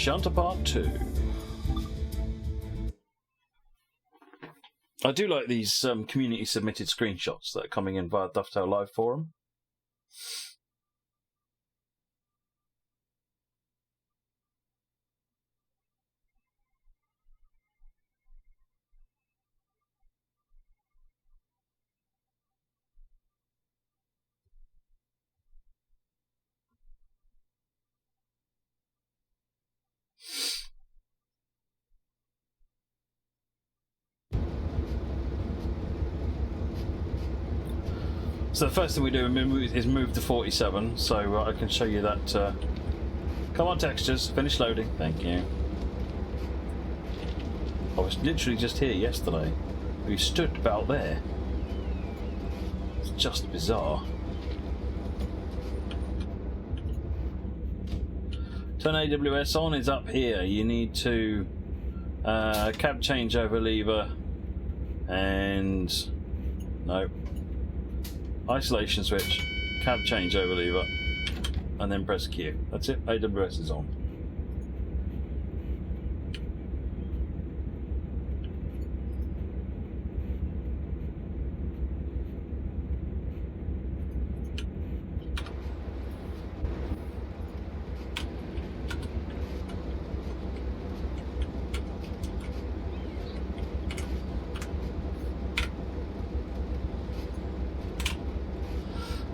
Shunter Part 2. I do like these community submitted screenshots that are coming in via Dovetail Live Forum. So the first thing we do is move to 47, so I can show you that. Come on, textures, finish loading. Thank you. I was literally just here yesterday. We stood about there. It's just bizarre. Turn AWS on is up here. You need to cab changeover lever and no. Isolation switch, cab changeover lever, and then press Q. That's it, AWS is on.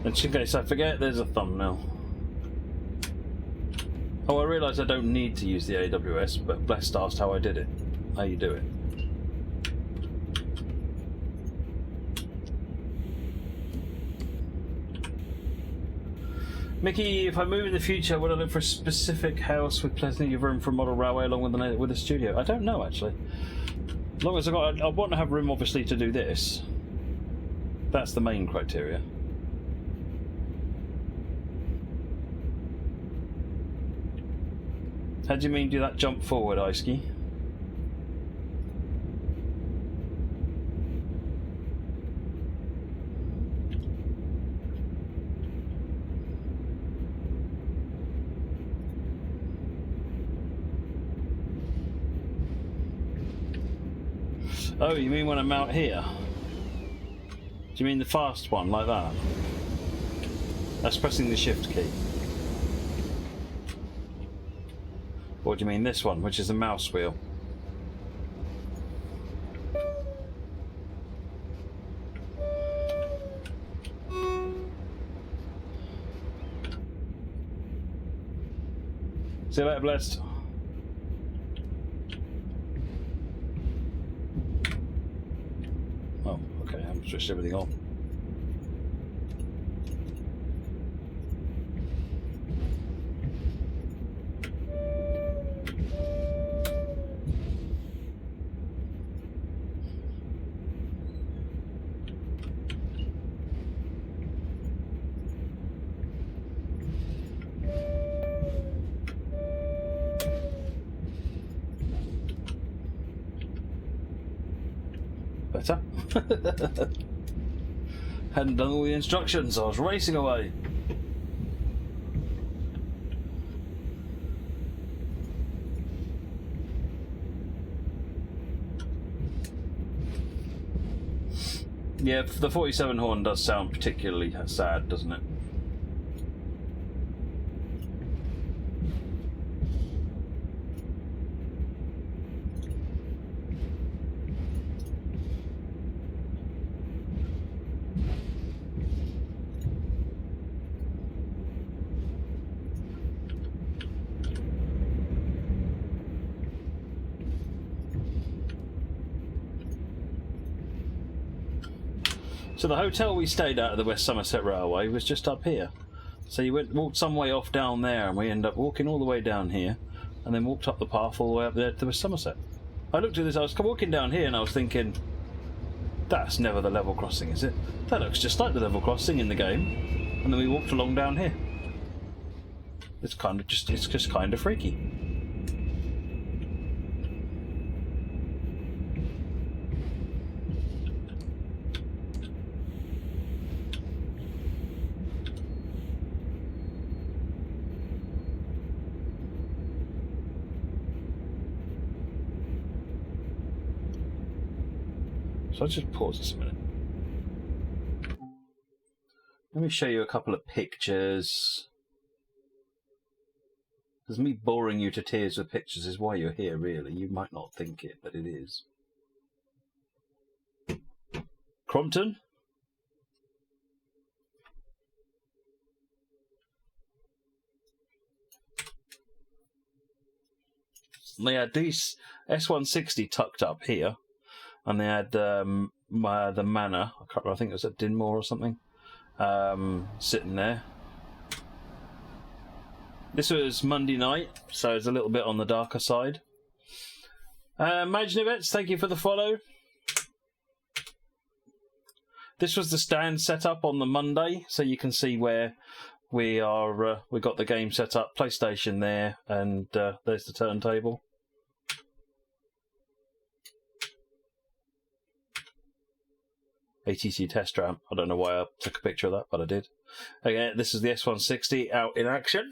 And in case I forget, there's a thumbnail. Oh, I realise I don't need to use the AWS, but Blessed asked how I did it. How you do it. Mickey, if I move in the future, would I look for a specific house with plenty of room for a model railway along with a studio? I don't know, actually. As long as I want to have room, obviously, to do this. That's the main criteria. How do you mean do that jump forward, Iceski? Oh, you mean when I'm out here? Do you mean the fast one, like that? That's pressing the shift key. Or do you mean this one, which is the mouse wheel? See you later, Blessed. Oh, okay, I haven't switched everything on. Better. Hadn't done all the instructions, I was racing away. Yeah, the 47 horn does sound particularly sad, doesn't it? So the hotel we stayed at the West Somerset Railway was just up here. So you walked some way off down there, and we ended up walking all the way down here, and then walked up the path all the way up there to West Somerset. I looked at this, I was walking down here, and I was thinking, that's never the level crossing, is it? That looks just like the level crossing in the game. And then we walked along down here. It's just kind of freaky. So I'll just pause this a minute. Let me show you a couple of pictures. Because me boring you to tears with pictures is why you're here, really. You might not think it, but it is. Crompton. They had these S160 tucked up here, and they had the manor. I can't remember, I think it was at Dinmore or something, sitting there. This was Monday night, so it's a little bit on the darker side. Imaginevets, thank you for the follow. This was the stand set up on the Monday, so you can see where we are. We got the game set up, PlayStation there, and there's the turntable. ATC test ramp. I don't know why I took a picture of that, but I did. Okay, this is the S160 out in action.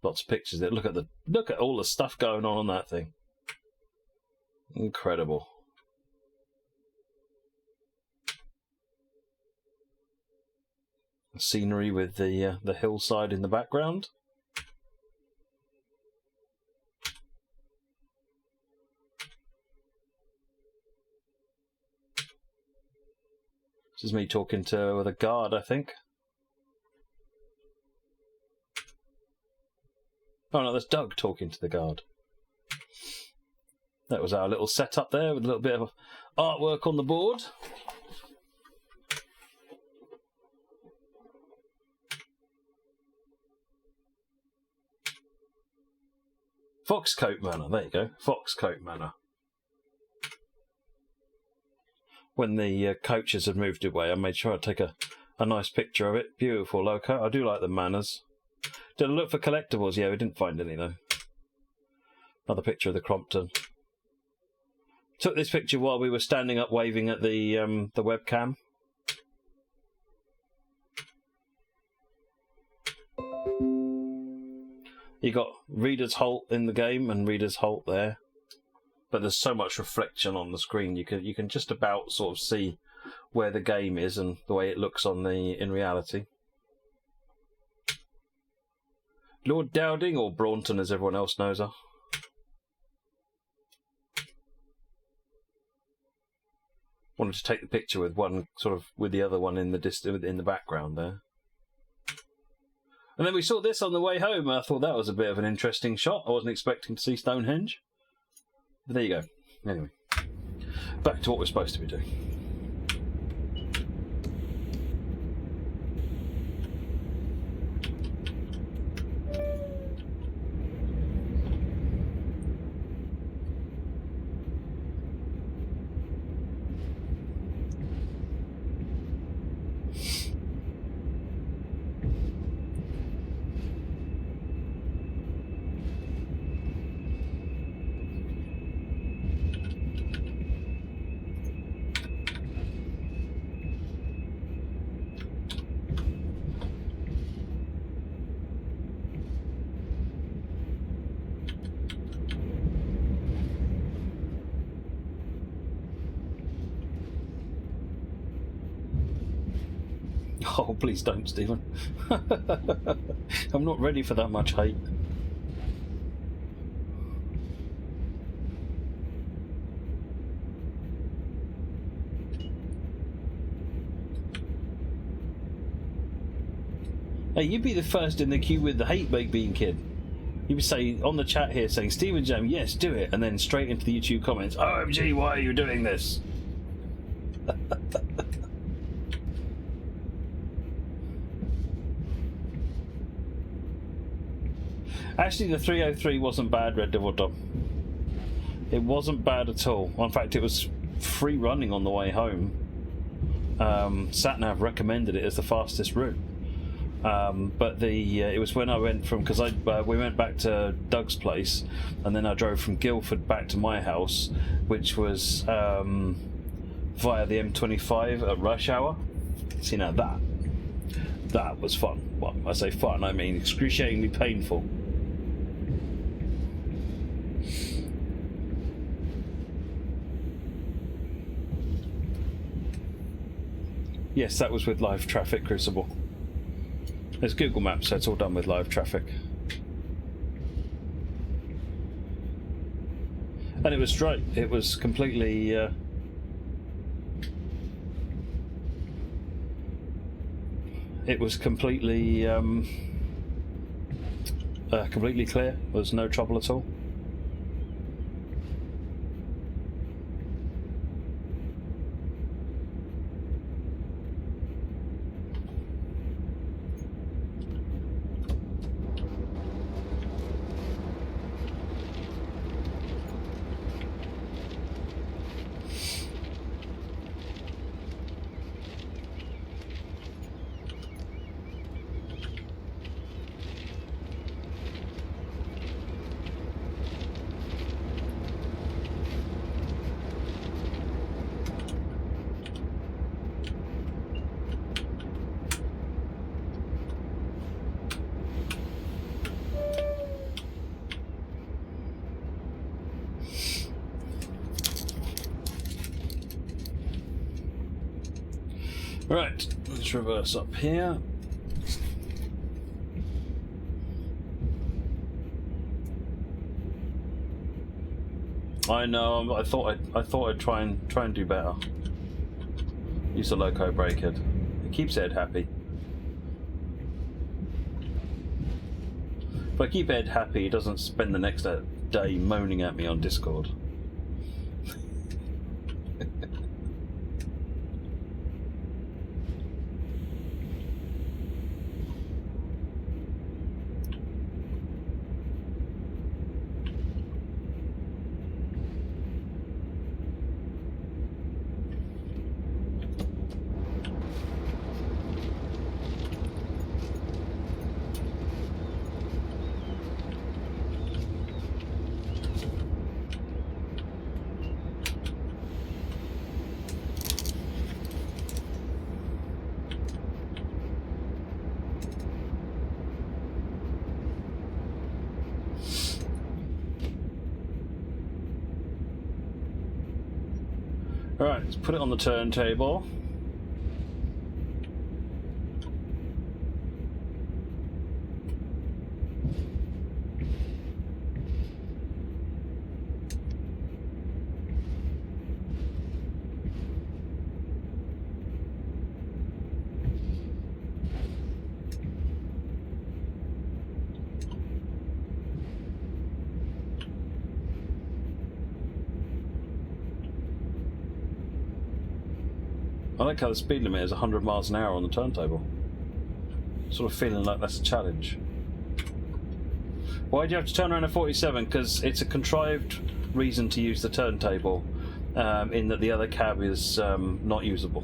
Lots of pictures there. Look at all the stuff going on that thing. Incredible. The scenery with the hillside in the background. This is me talking with a guard, I think. Oh no, that's Doug talking to the guard. That was our little setup there with a little bit of artwork on the board. Foxcote Manor, there you go, Foxcote Manor. When the coaches had moved away, I made sure I'd take a nice picture of it. Beautiful loco. I do like the manors. Did I look for collectibles? Yeah, we didn't find any though. Another picture of the Crompton. Took this picture while we were standing up waving at the webcam. You got Reader's Halt in the game and Reader's Halt there, but there's so much reflection on the screen you can just about sort of see where the game is and the way it looks on in reality. Lord Dowding, or Braunton as everyone else knows her. Wanted to take the picture with one sort of with the other one in the background there. And then we saw this on the way home. I thought that was a bit of an interesting shot. I wasn't expecting to see Stonehenge. But there you go. Anyway, back to what we're supposed to be doing. Oh, please don't, Stephen. I'm not ready for that much hate. Hey, you'd be the first in the queue with the hate baked bean kid. You'd be saying on the chat here saying, Stephen Jam, yes, do it, and then straight into the YouTube comments, OMG, why are you doing this? Actually, the 303 wasn't bad, Red Devil Dom. It wasn't bad at all. In fact, it was free running on the way home. SatNav recommended it as the fastest route. But it was when I went from, because we went back to Doug's place, and then I drove from Guildford back to my house, which was via the M25 at rush hour. See, now That was fun. Well, I say fun, I mean excruciatingly painful. Yes, that was with live traffic, Crucible. There's Google Maps, so it's all done with live traffic. And it was straight. It was completely... it was completely... completely clear. There was no trouble at all. Right, let's reverse up here. I know. I thought I'd try and do better. Use the loco brake head. It keeps Ed happy. If I keep Ed happy, he doesn't spend the next day moaning at me on Discord. Alright, let's put it on the turntable. I like how the speed limit is 100 miles an hour on the turntable. Sort of feeling like that's a challenge. Why do you have to turn around at 47? Because it's a contrived reason to use the turntable, in that the other cab is not usable.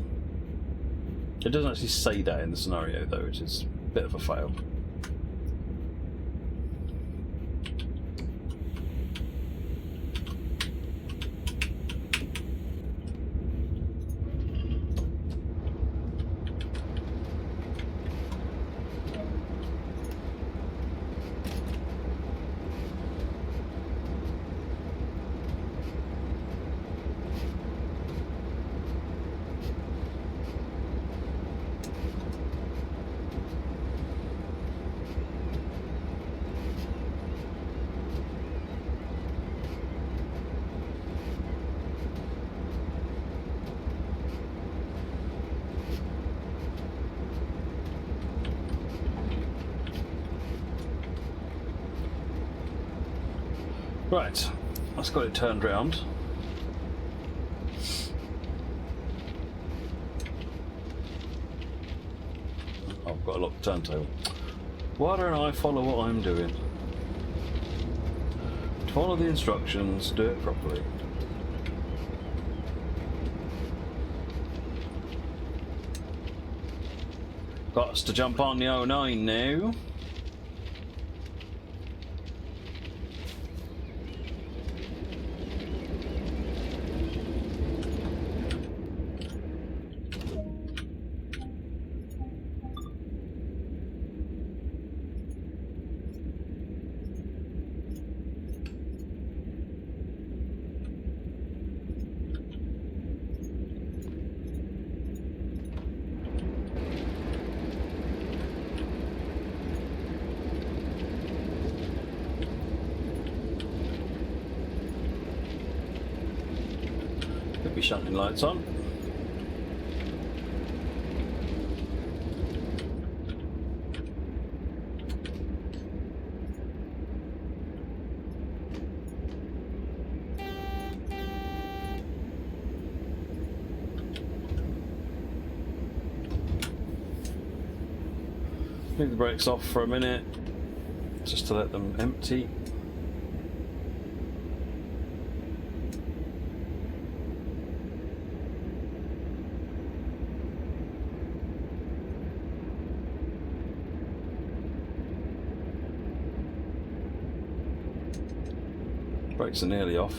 It doesn't actually say that in the scenario though, which is a bit of a fail. Right, that's got it turned round. I've got a locked turntable. Why don't I follow what I'm doing? Follow the instructions, do it properly. Got us to jump on the 09 now. shunting lights on. Leave the brakes off for a minute, just to let them empty. Brakes are nearly off.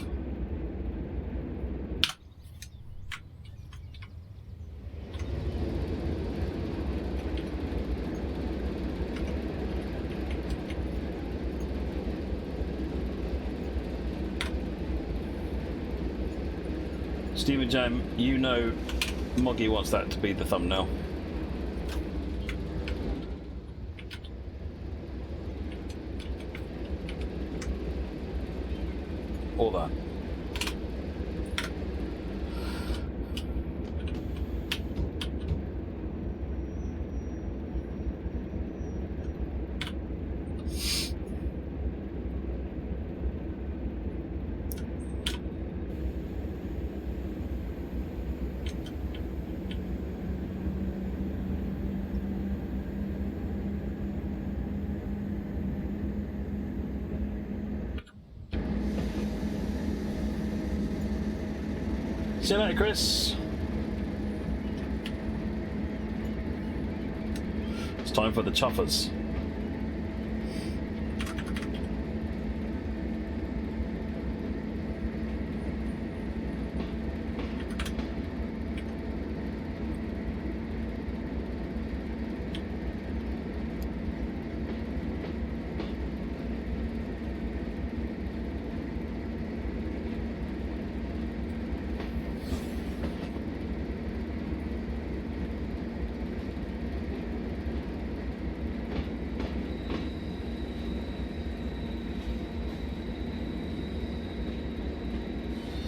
Stephen Jam, you know Moggy wants that to be the thumbnail. Or that. See you later, Chris. It's time for the chuffers.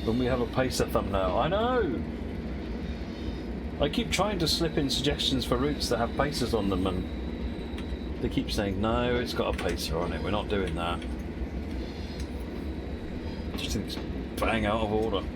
When we have a pacer thumbnail. I know! I keep trying to slip in suggestions for routes that have pacers on them, and they keep saying, no, it's got a pacer on it, we're not doing that. Just think it's bang out of order.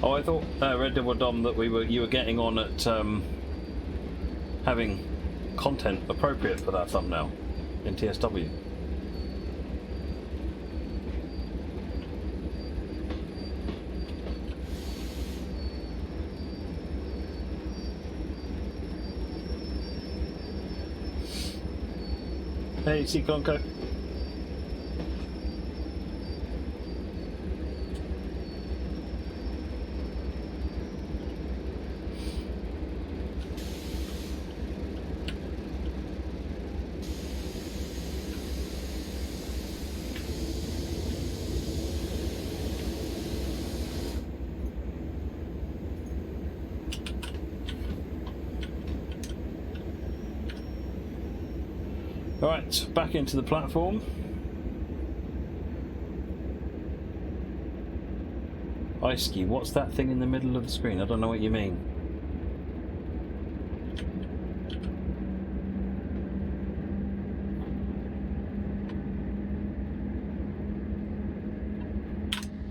Oh, I thought, Red Devil Dom, that you were getting on at having content appropriate for that thumbnail in TSW. Hey, C Conco. Alright, back into the platform. Ice-Ski, what's that thing in the middle of the screen? I don't know what you mean.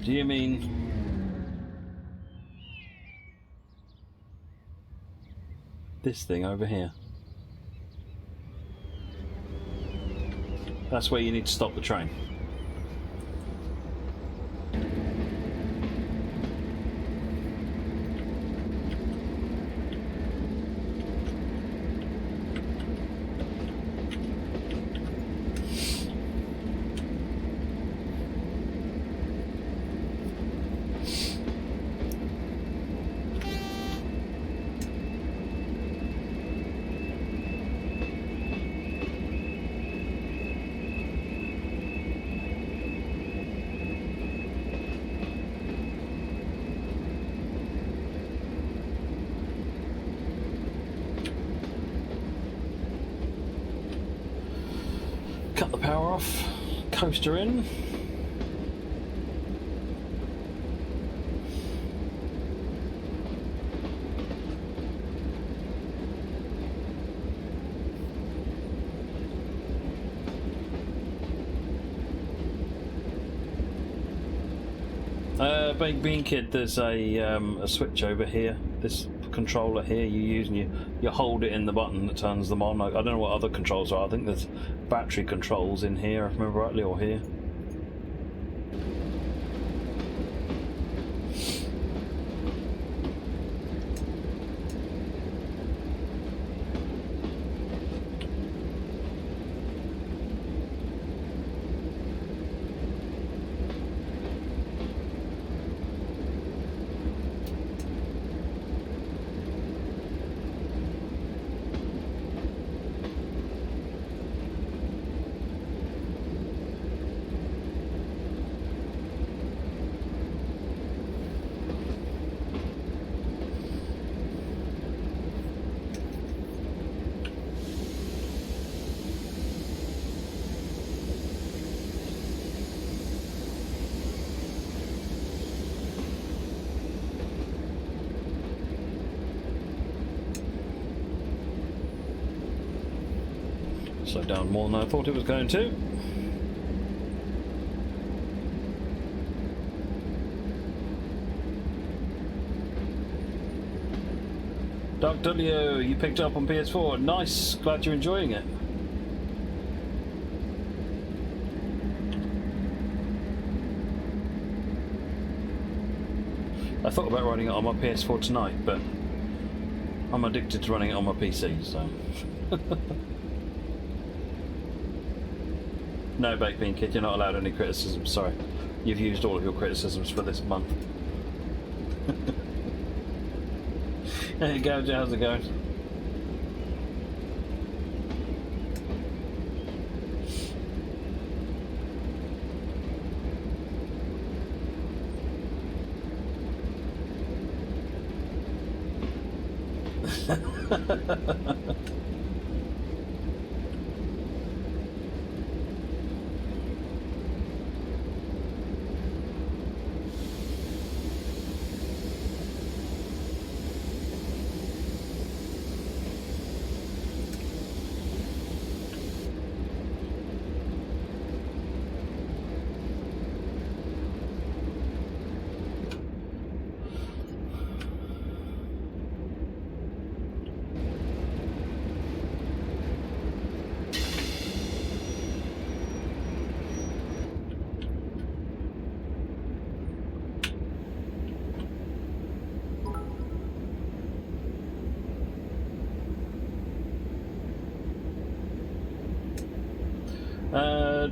Do you mean this thing over here? That's where you need to stop the train. Cut the power off, coaster in. Baked Bean Kid, there's a switch over here. This controller here you use, and you hold it in the button that turns them on. I don't know what other controls are. I think there's battery controls in here, if I remember rightly, or here. Slowed down more than I thought it was going to. Dark W, you picked it up on PS4. Nice, glad you're enjoying it. I thought about running it on my PS4 tonight, but I'm addicted to running it on my PC, so... No, Baked Bean Kid, you're not allowed any criticism, sorry. You've used all of your criticisms for this month. There you go, how's it going?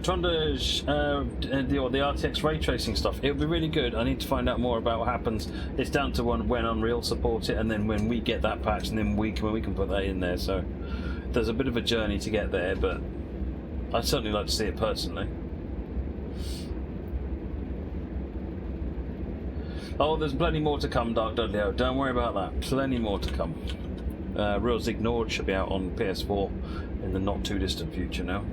Trying to the RTX ray tracing stuff. It would be really good. I need to find out more about what happens. It's down to when Unreal supports it, and then when we get that patch, and then we can put that in there. So there's a bit of a journey to get there, but I'd certainly like to see it personally. Oh, there's plenty more to come, Dark Dudley. Don't worry about that. Plenty more to come. Reels Ignored should be out on PS4 in the not too distant future now.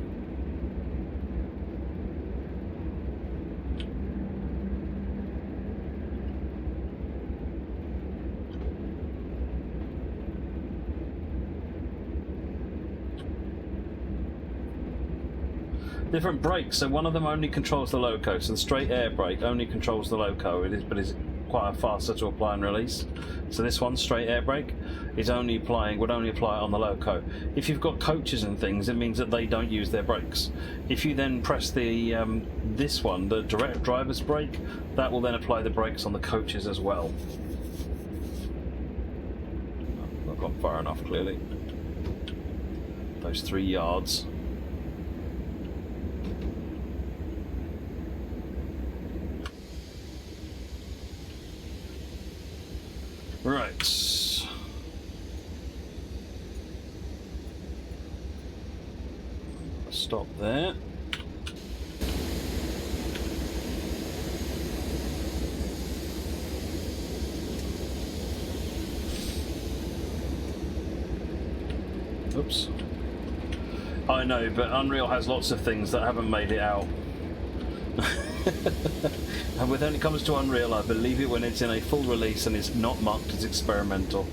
Different brakes, so one of them only controls the loco, so the straight air brake only controls the loco, but it's quite a faster to apply and release. So this one, straight air brake, would only apply it on the loco. If you've got coaches and things, it means that they don't use their brakes. If you then press the this one, the direct driver's brake, that will then apply the brakes on the coaches as well. Not gone far enough, clearly. Those 3 yards. Right. Stop there. Oops. I know, but Unreal has lots of things that haven't made it out. And when it comes to Unreal, I believe it when it's in a full release and it's not marked as experimental.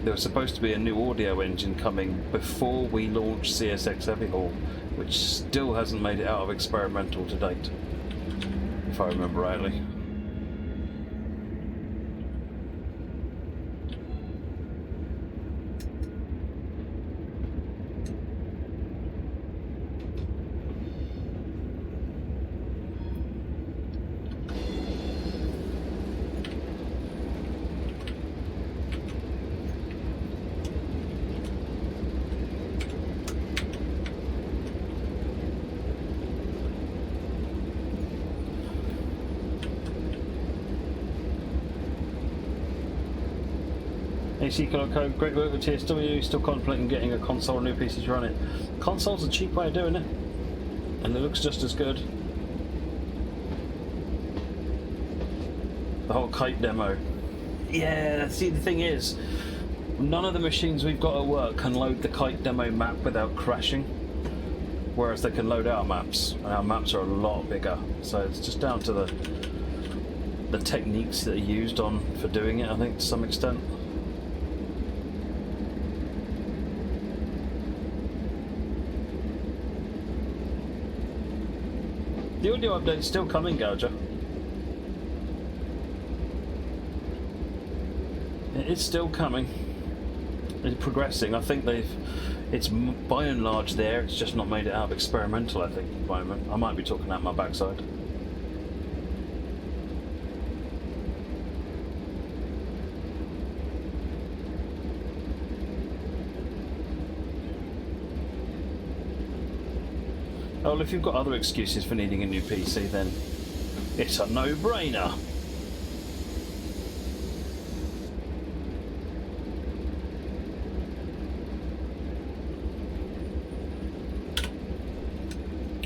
There was supposed to be a new audio engine coming before we launched CSX Heavy Haul, which still hasn't made it out of experimental to date, if I remember rightly. AC Code, great work with TSW, still contemplating getting a console and new PC to run it. Console's a cheap way of doing it, and it looks just as good. The whole kite demo. Yeah, see, the thing is, none of the machines we've got at work can load the kite demo map without crashing, whereas they can load our maps, and our maps are a lot bigger. So it's just down to the techniques that are used for doing it, I think, to some extent. The audio update's still coming, Gouger. It's still coming. It's progressing. I think it's by and large there. It's just not made it out of experimental, I think, at the moment. I might be talking out my backside. Oh, well, if you've got other excuses for needing a new PC, then it's a no-brainer.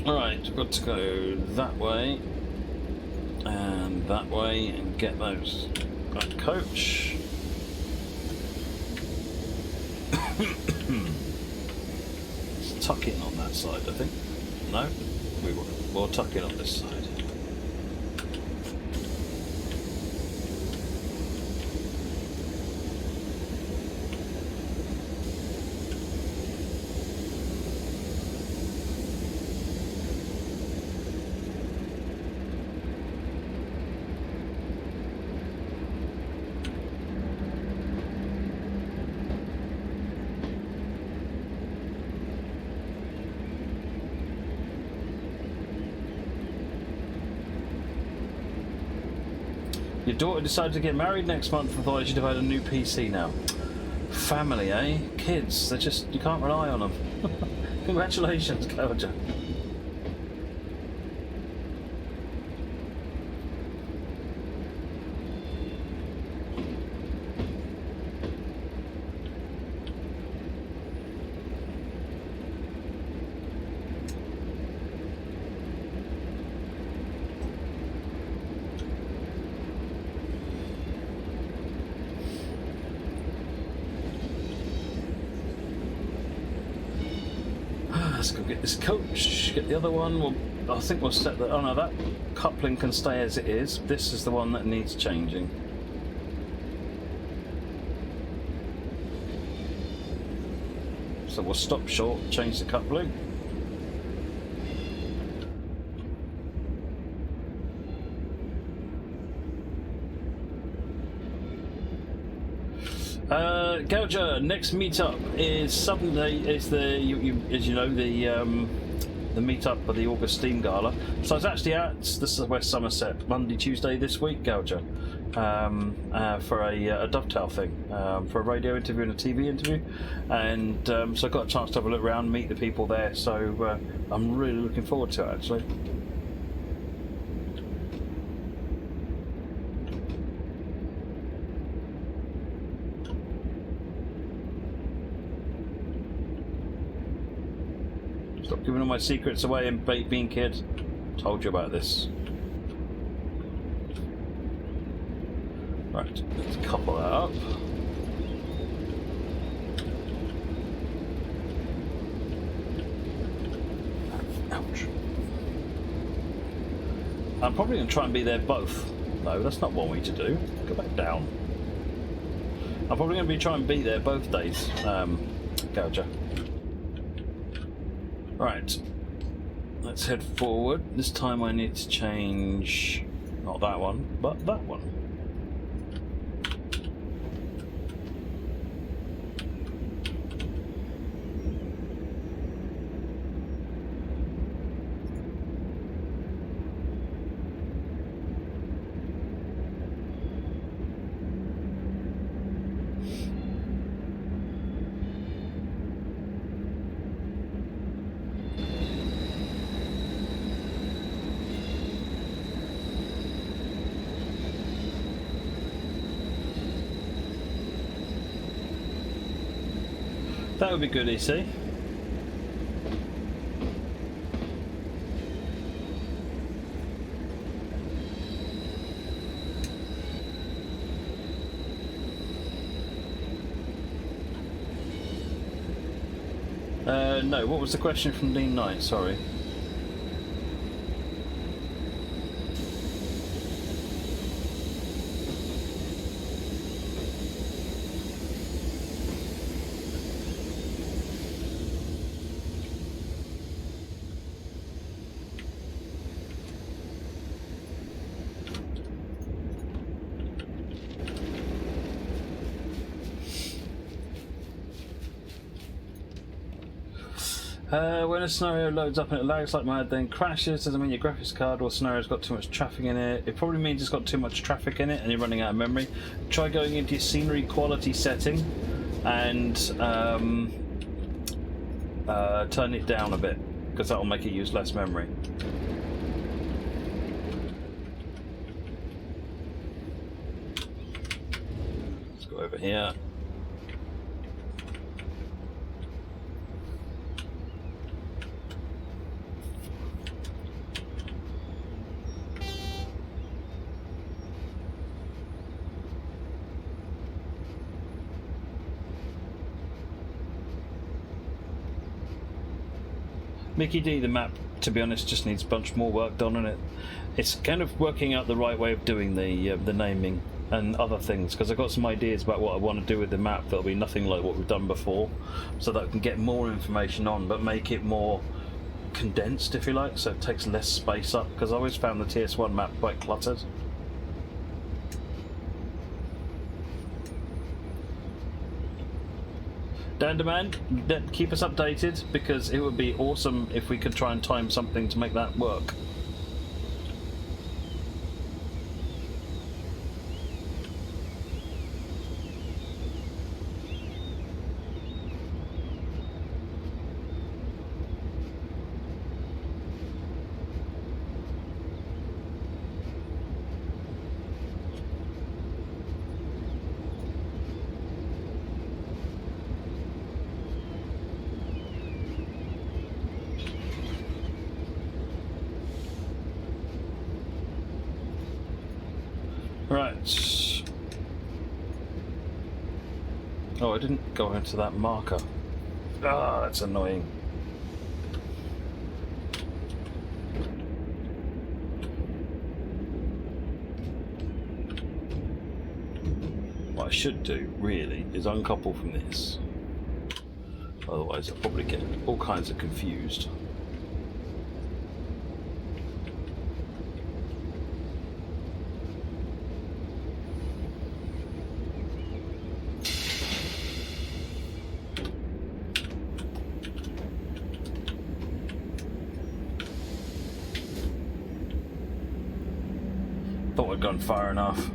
Alright, we've got to go that way and get those. Right, coach. Let's tuck in on that side, I think. No, we'll tuck in on this side. Your daughter decided to get married next month and thought I should have had a new PC now. Family, eh? Kids, they're just, you can't rely on them. Congratulations, Gouger. Let's go get this coach, get the other one. I think we'll set that. Oh no, that coupling can stay as it is. This is the one that needs changing. So we'll stop short, change the coupling. Gouger, next meetup is Sunday. Is the as you know the meetup of the August Steam Gala. So I was actually at the West Somerset Monday, Tuesday this week, Gouger, for a dovetail thing, for a radio interview and a TV interview, and so I got a chance to have a look around, meet the people there. So I'm really looking forward to it, actually. Stop giving all my secrets away and baked bean kid. Told you about this. Right, let's couple that up. Lounge. I'm probably going to try and be there both. No, that's not what we need to do. Go back down. I'm probably going to be trying to be there both days, Gouger. Right. Let's head forward. This time I need to change, not that one, but that one. That would be good, EC. No, what was the question from Dean Knight? Sorry. When a scenario loads up and it lags like mad, then crashes, doesn't mean your graphics card or scenario's got too much traffic in it. It probably means it's got too much traffic in it and you're running out of memory. Try going into your scenery quality setting and turn it down a bit, because that will make it use less memory. Let's go over here. Mickey D, the map, to be honest, just needs a bunch more work done on it. It's kind of working out the right way of doing the naming and other things, because I've got some ideas about what I want to do with the map that'll be nothing like what we've done before, so that I can get more information on, but make it more condensed, if you like, so it takes less space up, because I always found the TS1 map quite cluttered. Dan Demand, keep us updated, because it would be awesome if we could try and time something to make that work. Right. Oh, I didn't go into that marker. Ah, that's annoying. What I should do, really, is uncouple from this. Otherwise, I'll probably get all kinds of confused. Thought I'd gone far enough.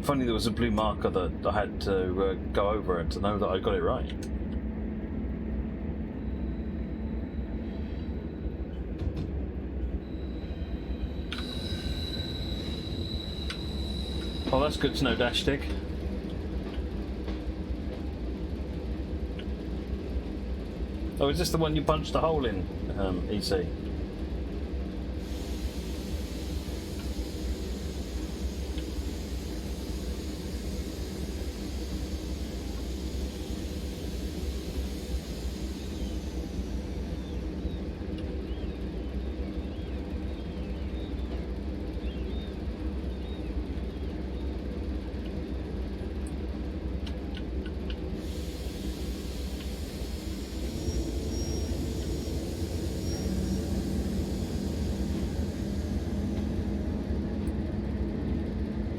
Funny there was a blue marker that I had to go over it to know that I got it right. Oh, that's good to know, Dash Stick. Oh, is this the one you punched a hole in, EC?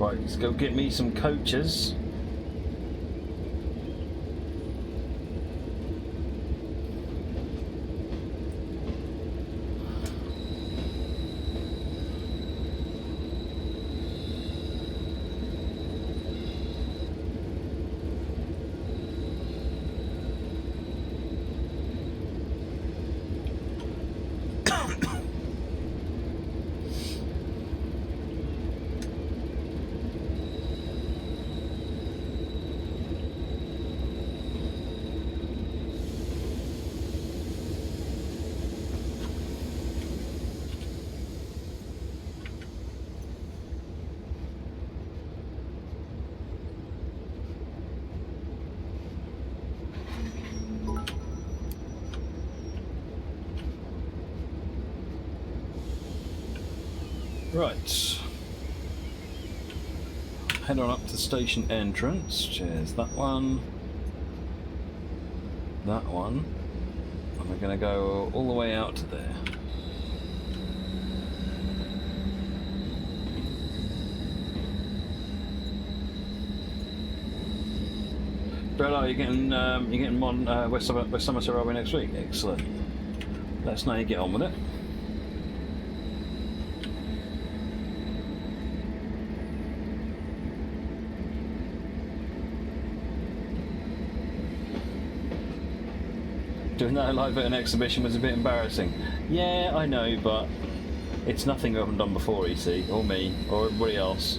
Right, let's go get me some coaches. Right. Head on up to station entrance. Cheers. That one. That one. And we're going to go all the way out to there. Bella, you're getting on West Somerset Railway next week. Excellent. Let us know how you get on with it. Doing that live at an exhibition was a bit embarrassing. Yeah, I know, but it's nothing we haven't done before, EC, or me, or everybody else.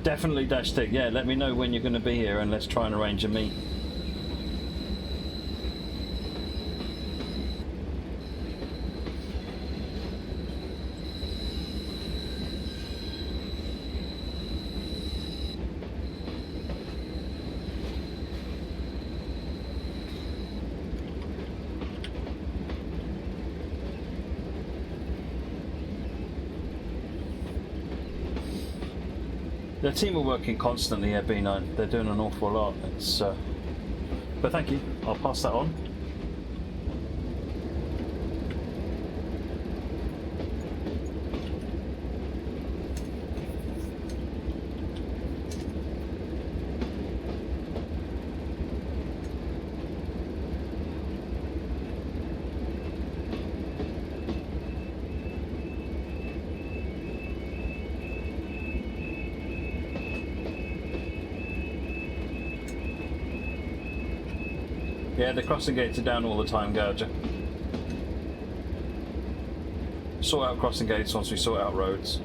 Definitely Dash Stick, yeah, let me know when you're going to be here and let's try and arrange a meet. The team are working constantly at B9. They're doing an awful lot. It's, but thank you. I'll pass that on. Yeah, the crossing gates are down all the time, Gouger. Sort out crossing gates once we sort out roads.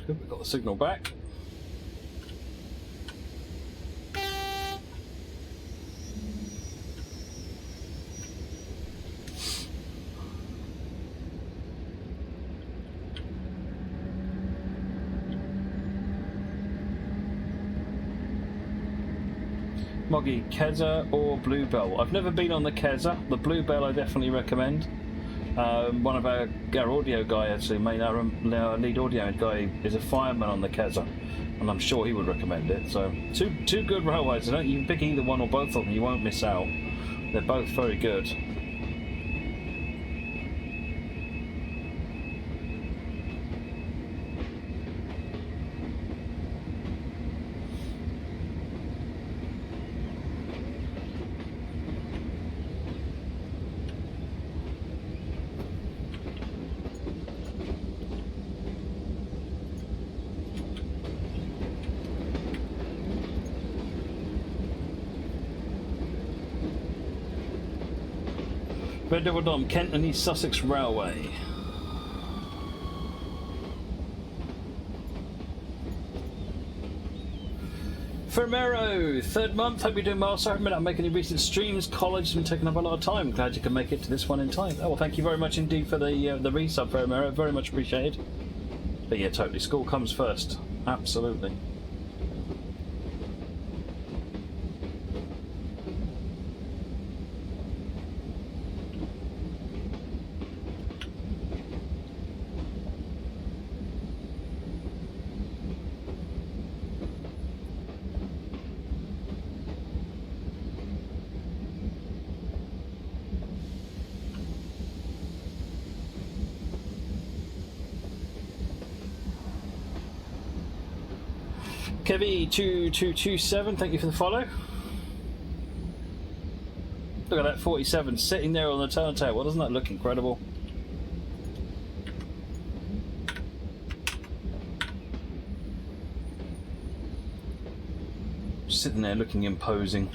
We've got the signal back. Moggy, Keza or Bluebell? I've never been on the Keza. The Bluebell I definitely recommend. One of our audio guy, actually, our lead audio guy, is a fireman on the Keza, and I'm sure he would recommend it. So, two good railways. You can pick either one or both of them, you won't miss out. They're both very good. Red Devil Dom, Kent and East Sussex Railway. Fermero, 3rd month. Hope you're doing well. Sorry I'm not making any recent streams. College has been taking up a lot of time. Glad you can make it to this one in time. Oh, well, thank you very much indeed for the resub, Fermero. Very much appreciated. But yeah, totally. School comes first. Absolutely. Kevy2227, thank you for the follow. Look at that 47 sitting there on the turntable. Doesn't that look incredible? Sitting there looking imposing.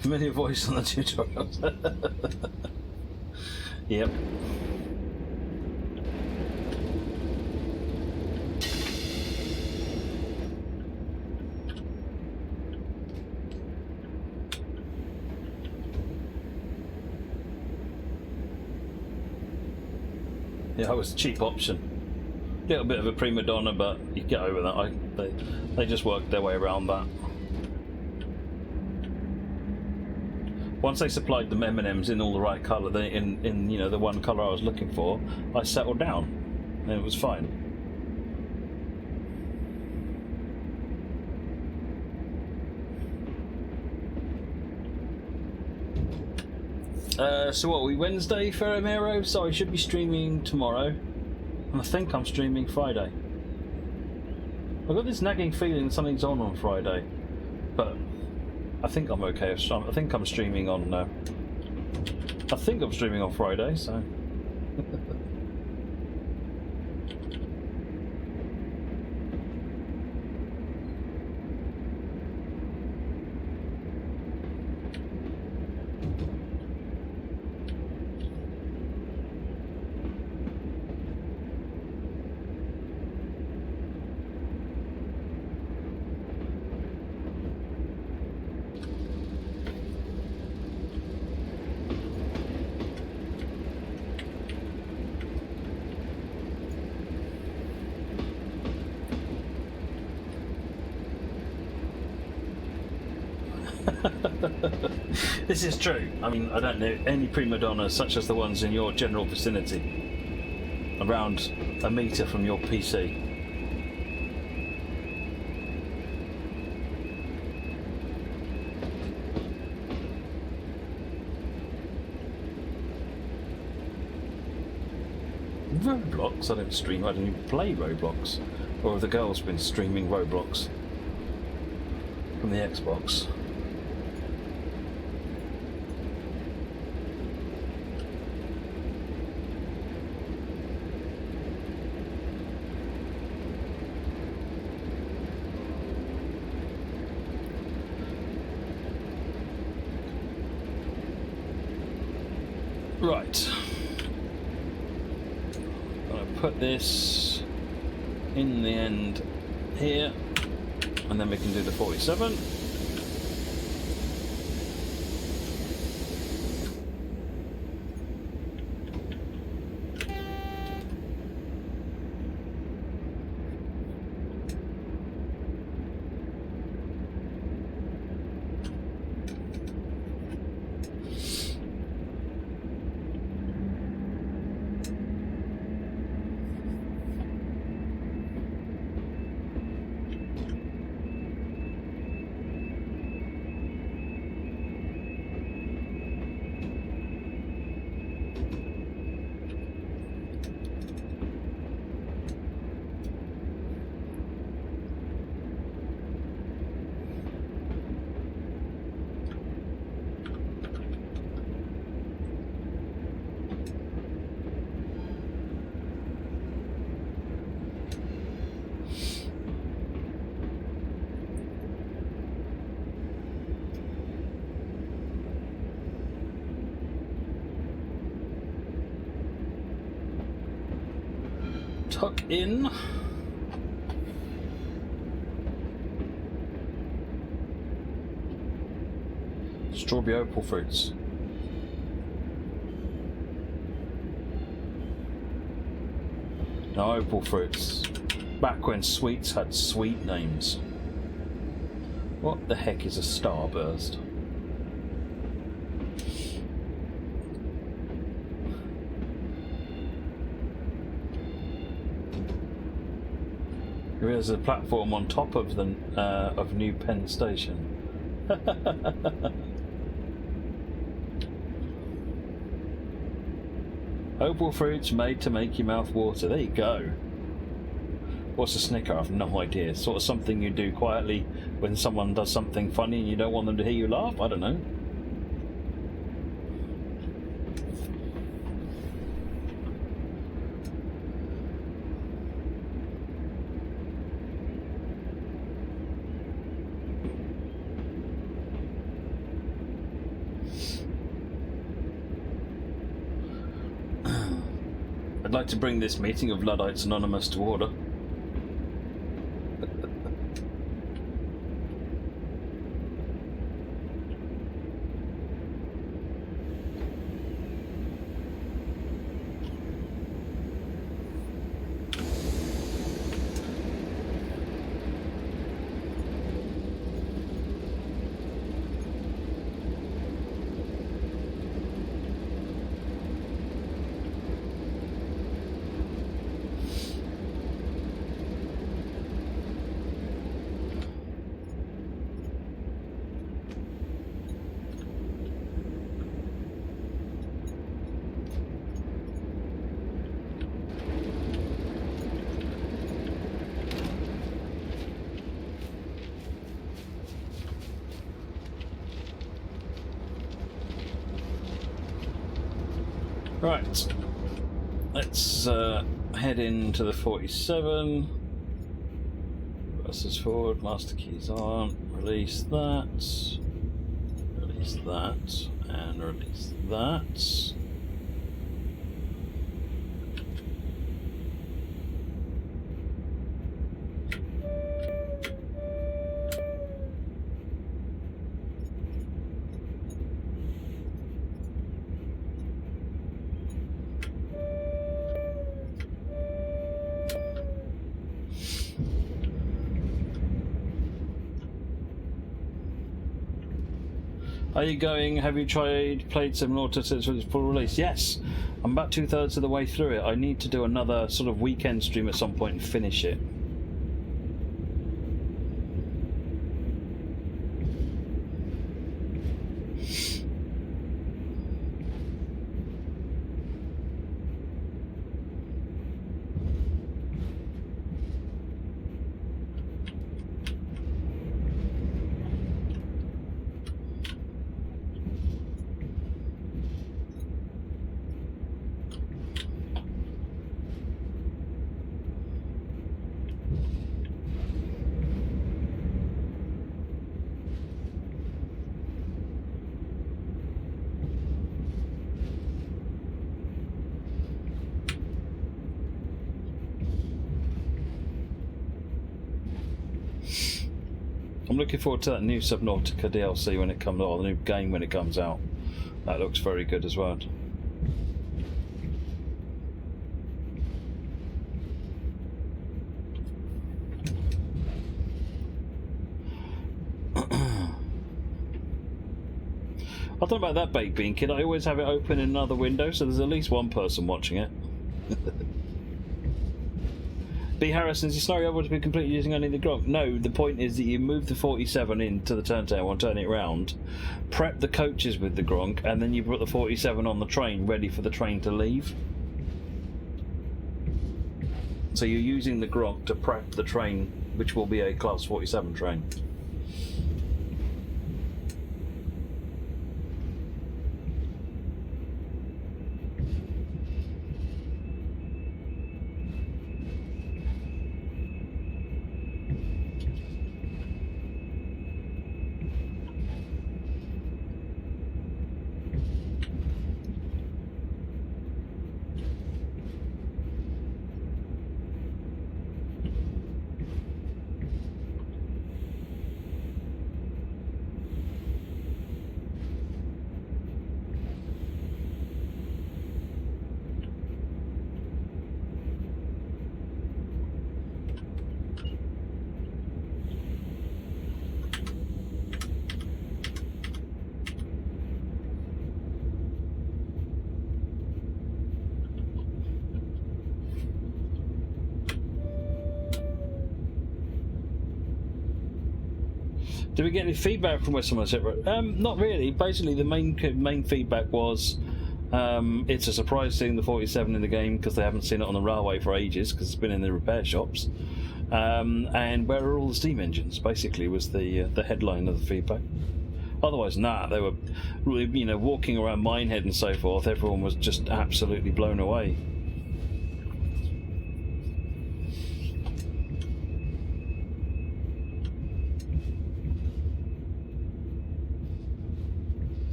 Familiar voice on the tutorial. Yep. Yeah, it was a cheap option. Little bit of a prima donna, but you get over that. They just worked their way around that. Once they supplied the M&Ms in all the right colour, in you know, the one colour I was looking for, I settled down, and it was fine. So what, are we Wednesday for Amero? So I should be streaming tomorrow, and I think I'm streaming Friday. I've got this nagging feeling something's on Friday, but I think I'm okay. I think I'm streaming on. I think I'm streaming on Friday, so. This is true. I mean, I don't know any prima donnas such as the ones in your general vicinity, around a metre from your PC. Roblox? I don't stream, I don't even play Roblox. Or have the girls been streaming Roblox from the Xbox? Right. I'm going to put this in the end here, and then we can do the 47. tuck in. Strawberry opal fruits. No, opal fruits. Back when sweets had sweet names. What the heck is a starburst? There's a platform on top of the of New Penn Station. Opal fruits made to make your mouth water. There you go. What's a snicker? I've no idea. Sort of something you do quietly when someone does something funny and you don't want them to hear you laugh. I don't know. I'd like to bring this meeting of Luddites Anonymous to order. Right, let's head into the 47. Buses forward, master keys on, release that, and release that. Are you going? Have you played some Naughty since its full release? Yes, I'm about 2/3 of the way through it. I need to do another sort of weekend stream at some point and finish it. I'm looking forward to that new Subnautica DLC when it comes out, or the new game when it comes out. That looks very good as well. I don't know about that baked bean kid. I always have it open in another window, so there's at least one person watching it. B. Harrison, is the scenario able to be completely using only the Gronk? No, the point is that you move the 47 into the turntable and turn it round, prep the coaches with the Gronk, and then you put the 47 on the train ready for the train to leave. So you're using the Gronk to prep the train, which will be a Class 47 train. Did we get any feedback from West Somerset? Not really. Basically, the main feedback was it's a surprise seeing the 47 in the game because they haven't seen it on the railway for ages because it's been in the repair shops. And where are all the steam engines? Basically, was the headline of the feedback. Otherwise, they were, walking around Minehead and so forth. Everyone was just absolutely blown away.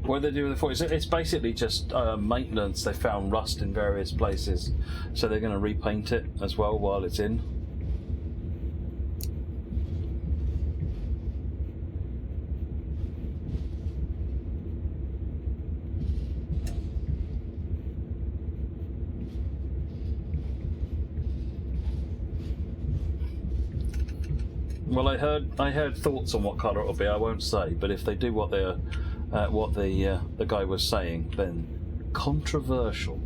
What they do with the 40, it's basically just maintenance. They found rust in various places, so they're going to repaint it as well while it's in. Well, I heard thoughts on what colour it'll be. I won't say, but if they do what the guy was saying, then controversial.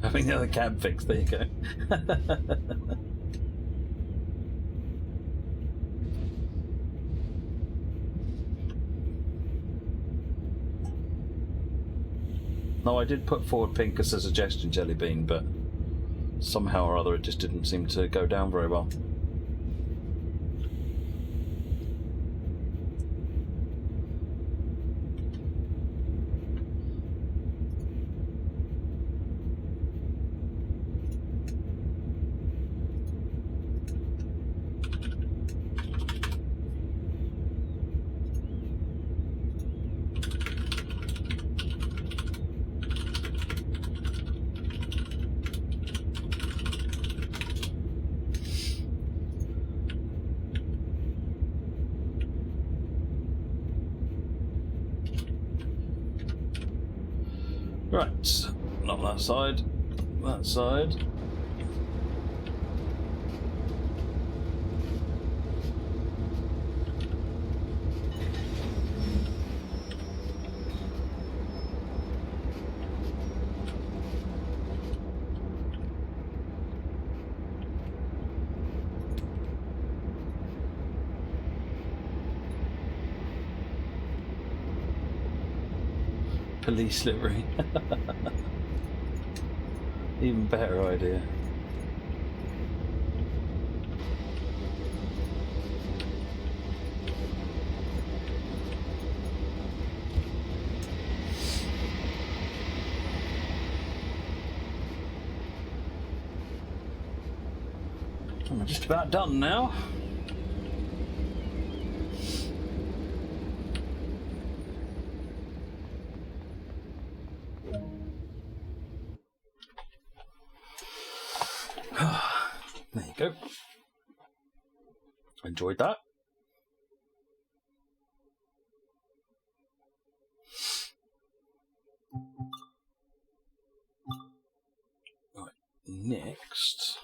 Having the other cab fixed. There you go. No, I did put forward pink as a suggestion, Jellybean, but somehow or other it just didn't seem to go down very well. Right, not that side, that side. Police livery. Even better idea. I'm just about done now. There you go. Enjoyed that. Right, next.